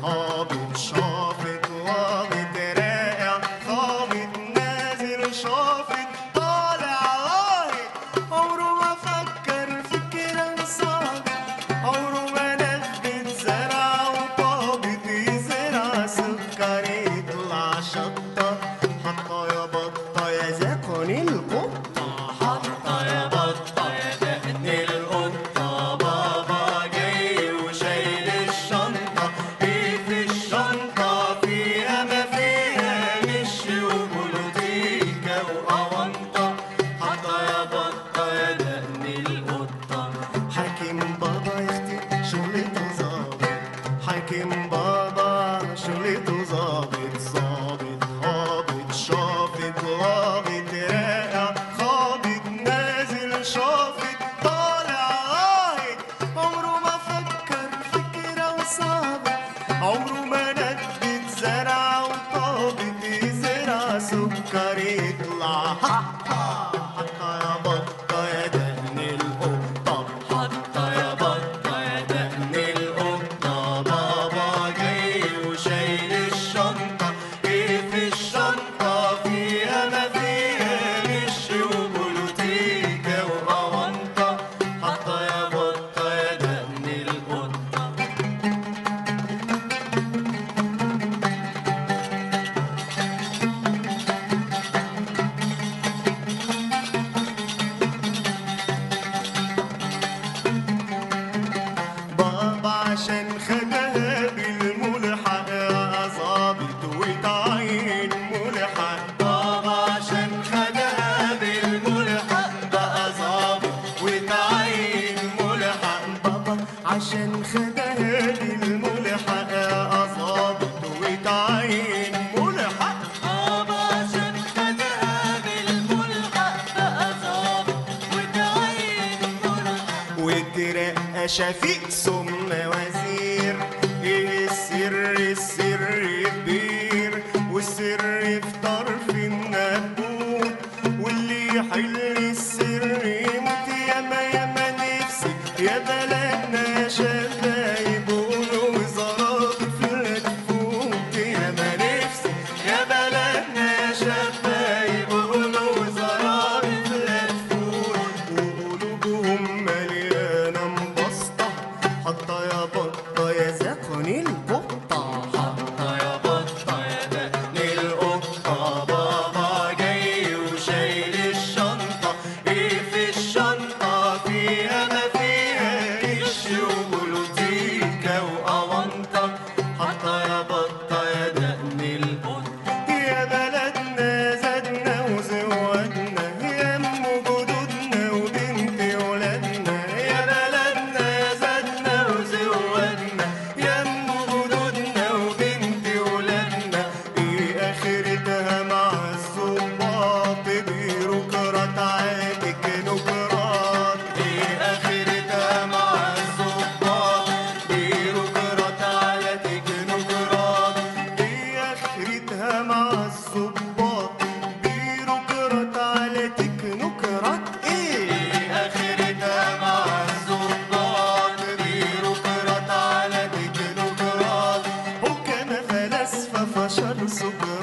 هابط شافط واغط راقع خابط نازل شافط طالع واهط عمره ما فكر فكرة صعبة عمره ما نبت زرع وطابت يزرع سكر يطلع شطة حطة يا بطة يا زكن القطة حطة يا بطة يا دقن القطة بابا جاي وشايل الشنطة ايه في الشنطة فيها ما فيها مش وبولوتيكا وأونطة حطة يا بطة يا دقن القطة حاكم بابا يا اختي شغلته ظابط حاكم بابا شغلته ظابط ظابط هابط شافط لاغط راقع خابط نازل شافط طالع واهط عمره ما فكر فكرة وصعبة عمره ما نبت زرع وطابت يزرع سكر يطلع حطة يا بطة يا دقن القطة حطة يا بطة يا دقن القطة بابا جاي وشايل الشنطة ايه في الشنطة فيها ما فيها مش وبولوتيكا وأونطة حطة يا بطة يا دقن القطة بابا عشان خدها بالملحق ظابط وتعين ملحق بابا عشان خدها بالملحق بقى ظابط وتعين ملحق بابا عشان خدها بالملحق ظابط وتعين ملحق بابا عشان خدها بالملحق بقى ظابط وتعين ملحق وترقى شفيق ثم وزير ايه السر السر كبير والسر في طرف النبوت واللي يحل السر يموت ياما ياما نفسي يا بلدنا شفايب وزارات لا تفوت ياما نفسي يا بلدنا شفايب وزارات لا تفوت وقلوبهم مليانة مبسطة حطة يا بطة يا زكن القطة حطة يا بطة يا دقن القطة بابا جاي وشايل الشنطة ايه في الشنطة فيها ما فيها كش وبولوتيكا وأونطة حطة يا بطة يا دقن القطة يا بلدنا زادنا وزودنا يا ام جدودنا وبنت ولادنا يا بلدنا زادنا وزودنا يا ام جدودنا وبنت ولادنا ايه اخرتها مع الظباط بيروقراط على تكنوقراط ايه اخرتها مع الظباط بيروقراط على تكنوقراط ايه اخرتها مع الظباط بيروقراط على تكنوقراط ايه اخرتها مع الظباط بيروقراط على تكنوقراط حكام فلاسفة فشل سكر